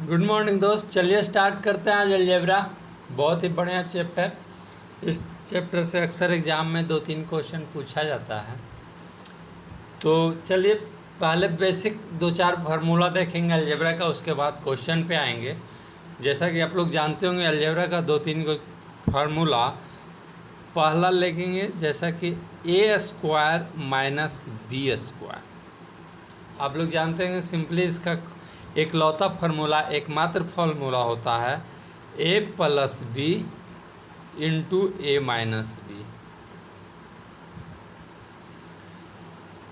Good morning दोस्त। चलिए start करते हैं आज अलजेब्रा। बहुत ही बढ़िया चैप्टर। इस चैप्टर से अक्सर एग्ज़ाम में 2-3 क्वेश्चन पूछा जाता है। तो चलिए पहले बेसिक 2-4 फार्मूला देखेंगे अलजेब्रा का, उसके बाद क्वेश्चन पे आएंगे। जैसा कि आप लोग जानते होंगे अलजेब्रा का 2-3 फार्मूला। पहला लिखेंगे जैसा कि ए स्क्वायर माइनस बी स्क्वायर। आप लोग जानते हैं सिंपली इसका एकलौता फार्मूला, एकमात्र फार्मूला होता है a plus b into a minus b.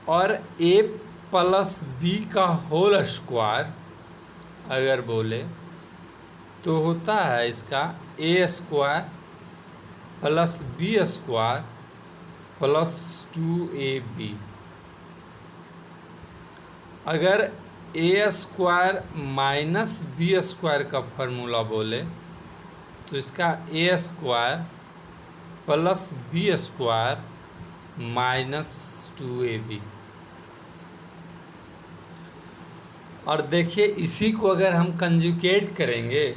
और ए प्लस बी का होल स्क्वायर अगर बोले तो होता है इसका a square plus b square plus 2ab। अगर a square minus b square का फार्मूला बोले तो इसका a square plus b square minus 2ab। और देखिए इसी को अगर हम कंजुगेट करेंगे,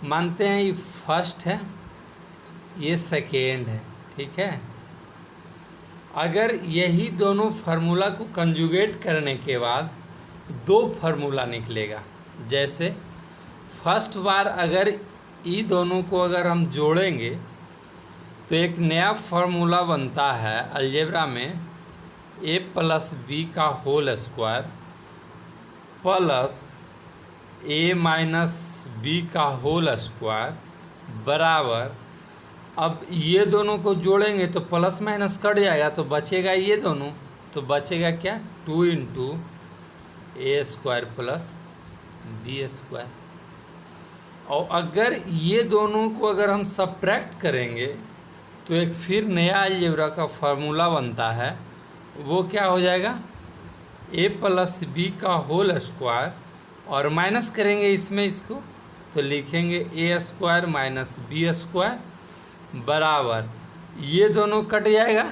मानते हैं ये फर्स्ट है ये सेकेंड है, ठीक है। अगर यही दोनों फार्मूला को कंजुगेट करने के बाद 2 फार्मूला निकलेगा। जैसे फर्स्ट बार अगर ये दोनों को अगर हम जोड़ेंगे तो एक नया फार्मूला बनता है अलजेब्रा में ए प्लस बी का होल स्क्वायर प्लस ए माइनस बी का होल स्क्वायर बराबर। अब ये दोनों को जोड़ेंगे तो प्लस माइनस कट जाएगा तो बचेगा ये दोनों, तो बचेगा क्या 2 इंटू ए स्क्वायर प्लस बी स्क्वायर। और अगर ये दोनों को अगर हम सब्ट्रैक्ट करेंगे तो एक फिर नया अलजेब्रा का फार्मूला बनता है, वो क्या हो जाएगा ए प्लस बी का होल स्क्वायर। और माइनस करेंगे इसमें इसको तो लिखेंगे ए स्क्वायर माइनस बी स्क्वायर बराबर। ये दोनों कट जाएगा,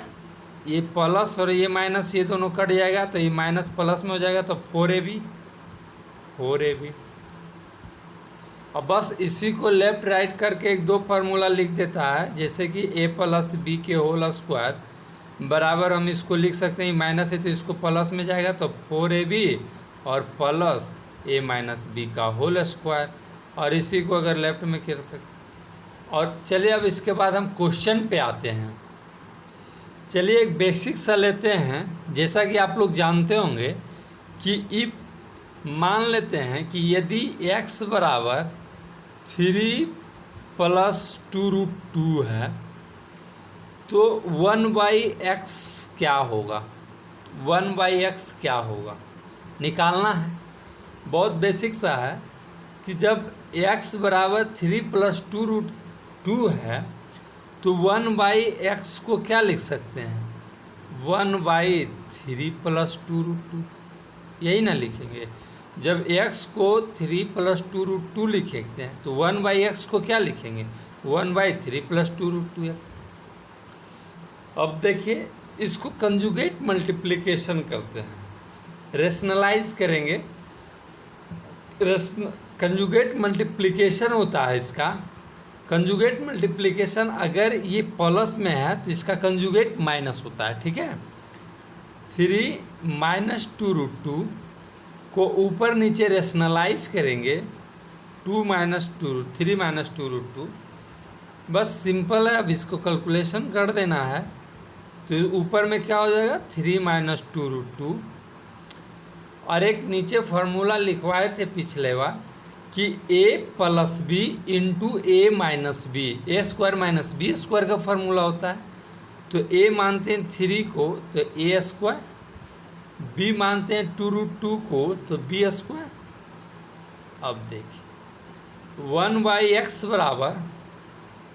ये प्लस और ये माइनस ये दोनों कट जाएगा तो ये माइनस प्लस में हो जाएगा तो 4ab। अब बस इसी को लेफ्ट राइट करके 1-2 फार्मूला लिख देता है। जैसे कि ए प्लस बी के होल स्क्वायर बराबर हम इसको लिख सकते हैं, माइनस है तो इसको प्लस में जाएगा तो 4ab और प्लस ए माइनस बी का होल स्क्वायर। और इसी को अगर लेफ्ट में कर सकते। और चलिए अब इसके बाद हम क्वेश्चन पे आते हैं। चलिए एक बेसिक सा लेते हैं। जैसा कि आप लोग जानते होंगे कि इफ मान लेते हैं कि यदि x बराबर 3 प्लस 2√2 है तो 1/x क्या होगा, 1/x क्या होगा निकालना है। बहुत बेसिक सा है कि जब x बराबर 3 प्लस 2√2 है तो 1/x को क्या लिख सकते हैं 1/3 प्लस 2√2, यही ना लिखेंगे। जब x को 3 प्लस 2√2 लिखते हैं तो 1/x को क्या लिखेंगे 1/3 प्लस 2√2x। अब देखिए इसको कंजुगेट मल्टीप्लिकेशन करते हैं, रेशनलाइज करेंगे। कंजुगेट मल्टीप्लिकेशन होता है इसका। कंजुगेट मल्टीप्लिकेशन अगर ये प्लस में है तो इसका कंजुगेट माइनस होता है, ठीक है। 3 माइनस 2√2 को ऊपर नीचे रेशनलाइज करेंगे 3 माइनस 2√2। बस सिंपल है, अब इसको कैलकुलेशन कर देना है। तो ऊपर में क्या हो जाएगा 3 माइनस 2√2। और एक नीचे फार्मूला लिखवाए थे पिछले बार कि a plus b into a minus b, a square minus b square का फार्मूला होता है। तो a मानते हैं 3 को तो ए स्क्वायर, b मानते हैं 2√2 को तो बी स्क्वायर। अब देखिए 1/x बराबर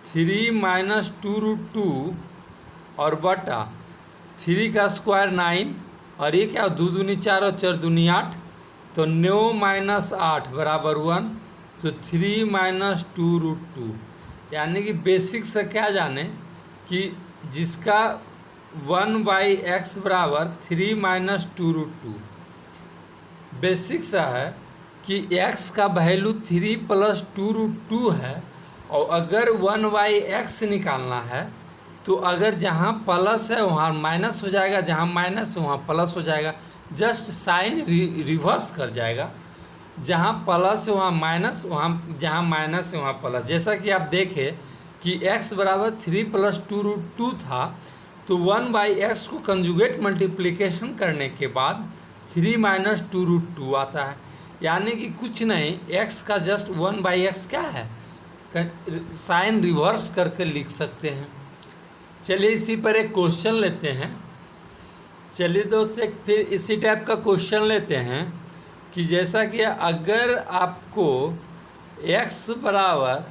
3 माइनस 2√2 और बटा 3 का स्क्वायर 9 और ये क्या 2 दूनी 4 और 4 दूनी 8 तो 9 माइनस 8 बराबर 1 तो 3 माइनस 2√2। यानी कि बेसिक से क्या जाने कि जिसका 1/x बराबर 3 माइनस 2√2 बेसिक सा है कि x का वैल्यू 3 + 2√2 है और अगर 1/x निकालना है तो अगर जहाँ प्लस है वहाँ माइनस हो जाएगा, जहाँ माइनस है वहाँ प्लस हो जाएगा, जस्ट साइन रिवर्स कर जाएगा। जहाँ प्लस है वहाँ माइनस, वहाँ जहाँ माइनस है वहाँ प्लस। जैसा कि आप देखें कि x बराबर 3 + 2√2 था तो 1/x को कंजुगेट मल्टीप्लिकेशन करने के बाद 3 - 2√2 आता है, यानी कि कुछ नहीं, x का जस्ट 1/x क्या है, साइन रिवर्स करके लिख सकते हैं। चलिए इसी पर एक क्वेश्चन लेते हैं। चलिए दोस्तों एक फिर इसी टाइप का क्वेश्चन लेते हैं कि जैसा कि अगर आपको x बराबर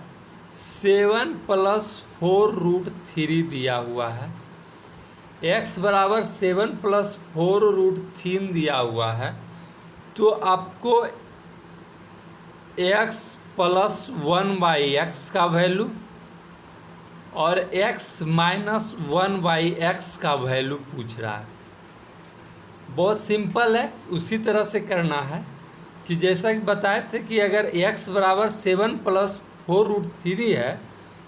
7 + 4√3 दिया हुआ है, x बराबर 7 + 4√3 दिया हुआ है, तो आपको x + 1/x का वैल्यू और x - 1/x का वैल्यू पूछ रहा है। बहुत सिंपल है, उसी तरह से करना है कि जैसा कि बताए थे कि अगर x बराबर 7 + 4√3 है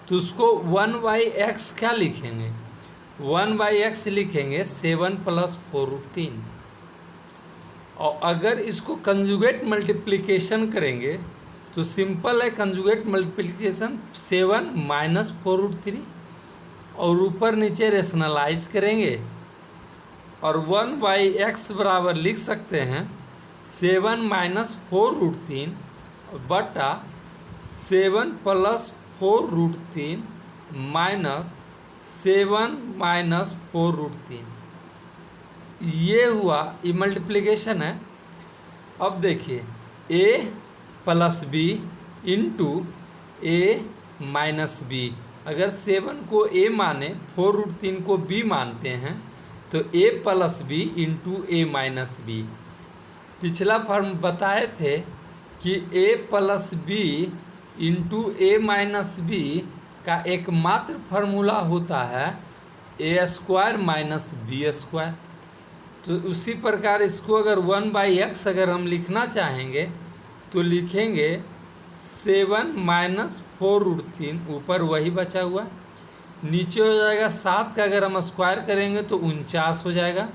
तो उसको 1/x क्या लिखेंगे, 1/x लिखेंगे 7 + 4√3। और अगर इसको कंजुगेट मल्टीप्लिकेशन करेंगे तो सिंपल है, कंजुगेट मल्टीप्लिकेशन 7 - 4√3 और ऊपर नीचे रेशनलाइज करेंगे और 1/x बराबर लिख सकते हैं 7 - 4√3 बटा 7 + 4√3 माइनस 7 - 4√3। ये हुआ, ये मल्टीप्लिकेशन है। अब देखिए a + b into a - b, अगर 7 को a माने 4√3 को b मानते हैं तो a + b into a - b। पिछला फॉर्म बताए थे कि a + b into a - b का एकमात्र फार्मूला होता है a² - b²। तो उसी प्रकार इसको अगर 1/x अगर हम लिखना चाहेंगे तो लिखेंगे 7 - 4√3, ऊपर वही बचा हुआ, नीचे हो जाएगा 7 का अगर हम स्क्वायर करेंगे तो 49 हो जाएगा।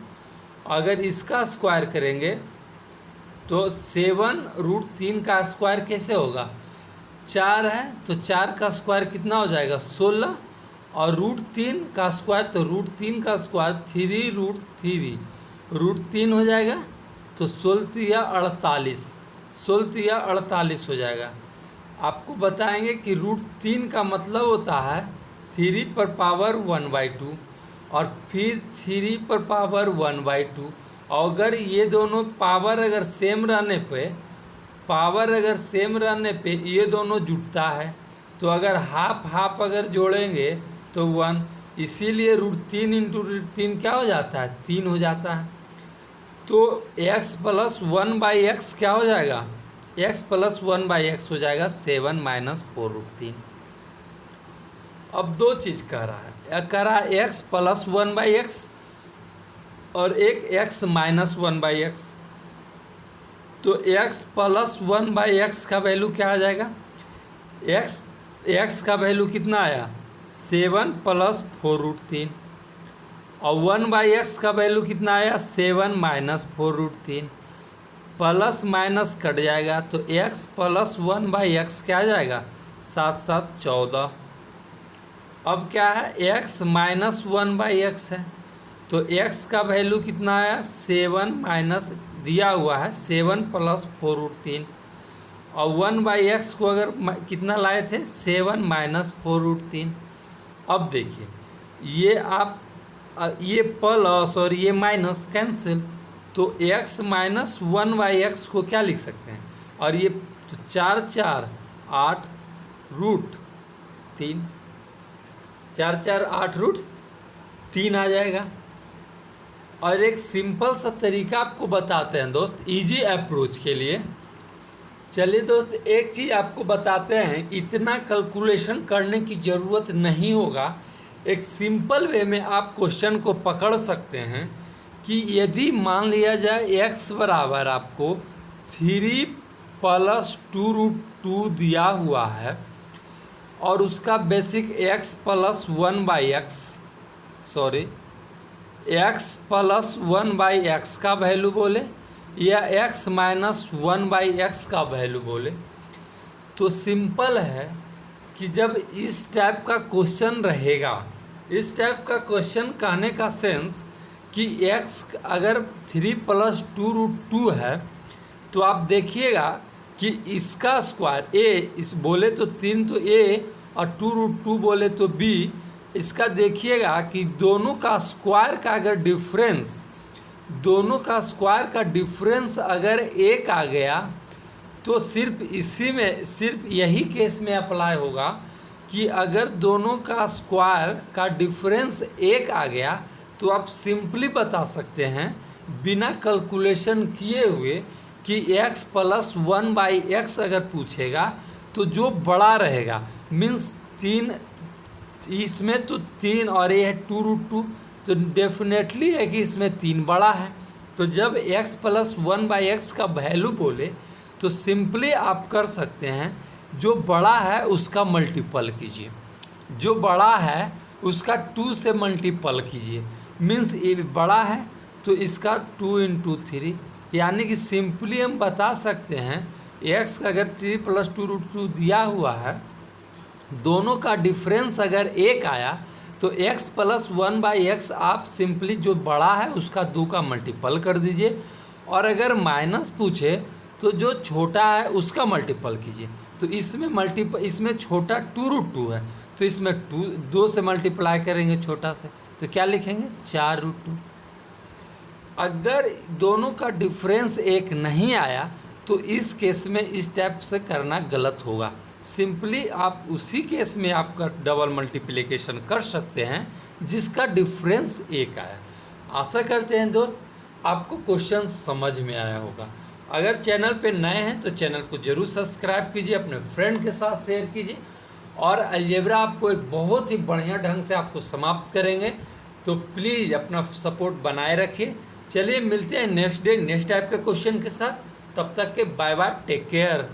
अगर इसका स्क्वायर करेंगे तो 7√3 का स्क्वायर कैसे होगा, 4 है तो 4 का स्क्वायर कितना हो जाएगा 16, और √3 का स्क्वायर तो √3 का स्क्वायर 3√3, √3 हो जाएगा तो 16 × 48, 16 × 48 हो जाएगा। आपको बताएंगे कि √3 का मतलब होता है 3⁻1/2 और फिर 3⁻1/2। और अगर ये दोनों पावर अगर सेम रहने पे ये दोनों जुटता है, तो अगर हाफ अगर जोड़ेंगे तो 1, इसीलिए √3 इंटू √3 क्या हो जाता है 3 हो जाता है। तो x + 1/x क्या हो जाएगा, x + 1/x हो जाएगा 7 - 4√3। अब दो चीज़ कह रहा है x + 1/x और एक x - 1/x। तो x + 1/x का वैल्यू क्या आ जाएगा, x का वैल्यू कितना आया 7 + 4√3 और 1/x का वैल्यू कितना आया 7 - 4√3, प्लस माइनस कट जाएगा तो x + 1/x क्या आ जाएगा 7 - 7 = 14। अब क्या है x - 1/x है तो x का वैल्यू कितना आया 7 दिया हुआ है 7 + 4√3 और 1/x को अगर कितना लाए थे 7 - 4√3। अब देखिए ये आप ये प्लस और ये माइनस कैंसिल, तो x - 1/x को क्या लिख सकते हैं, और ये तो 4 × 4 = 8 √3, 4 × 4 = 8 √3 आ जाएगा। और एक सिंपल सा तरीका आपको बताते हैं दोस्त, इजी अप्रोच के लिए। चलिए दोस्त एक चीज़ आपको बताते हैं, इतना कैलकुलेशन करने की ज़रूरत नहीं होगा। एक सिंपल वे में आप क्वेश्चन को पकड़ सकते हैं कि यदि मान लिया जाए x बराबर आपको 3 प्लस 2√2 दिया हुआ है और उसका basic x plus 1/x, sorry x plus 1/x का वैल्यू बोले या x माइनस 1/x का वैल्यू बोले, तो सिंपल है कि जब इस टाइप का क्वेश्चन रहेगा, इस टाइप का क्वेश्चन कहने का सेंस कि x अगर 3 + 2√2 है तो आप देखिएगा कि इसका स्क्वायर a इस बोले तो 3 तो a और 2√2 बोले तो b, इसका देखिएगा कि दोनों का स्क्वायर का अगर डिफरेंस, दोनों का स्क्वायर का डिफरेंस अगर 1 आ गया तो सिर्फ इसी में, सिर्फ यही केस में अप्लाई होगा कि अगर दोनों का स्क्वायर का डिफरेंस 1 आ गया तो आप सिंपली बता सकते हैं बिना कैलकुलेशन किए हुए कि x प्लस 1/x अगर पूछेगा तो जो बड़ा रहेगा, मीन्स 3 इसमें तो 3 और ये है 2√2, तो डेफिनेटली है कि इसमें 3 बड़ा है। तो जब x प्लस 1/x का वैल्यू बोले तो सिंपली आप कर सकते हैं जो बड़ा है उसका मल्टीपल कीजिए, जो बड़ा है उसका 2 से मल्टीपल कीजिए, मीन्स ये बड़ा है तो इसका 2 × 3, यानी कि सिंपली हम बता सकते हैं x अगर 3 + 2√2 दिया हुआ है, दोनों का डिफरेंस अगर 1 आया तो x प्लस 1/x आप सिंपली जो बड़ा है उसका 2 का मल्टीपल कर दीजिए, और अगर माइनस पूछे तो जो छोटा है उसका मल्टीपल कीजिए। तो इसमें छोटा 2√2 है तो इसमें 2 से मल्टीप्लाई करेंगे छोटा से, तो क्या लिखेंगे 4√2। अगर दोनों का डिफरेंस 1 नहीं आया तो इस केस में इस टाइप से करना गलत होगा। सिंपली आप उसी केस में आपका डबल मल्टीप्लिकेशन कर सकते हैं जिसका डिफरेंस 1 आया। आशा करते हैं दोस्त आपको क्वेश्चन समझ में आया होगा। अगर चैनल पे नए हैं तो चैनल को जरूर सब्सक्राइब कीजिए, अपने फ्रेंड के साथ शेयर कीजिए, और अलजेब्रा आपको एक बहुत ही बढ़िया ढंग से आपको समाप्त करेंगे, तो प्लीज़ अपना सपोर्ट बनाए रखिए। चलिए मिलते हैं नेक्स्ट डे नेक्स्ट टाइप के क्वेश्चन के साथ, तब तक के बाय बाय, टेक केयर।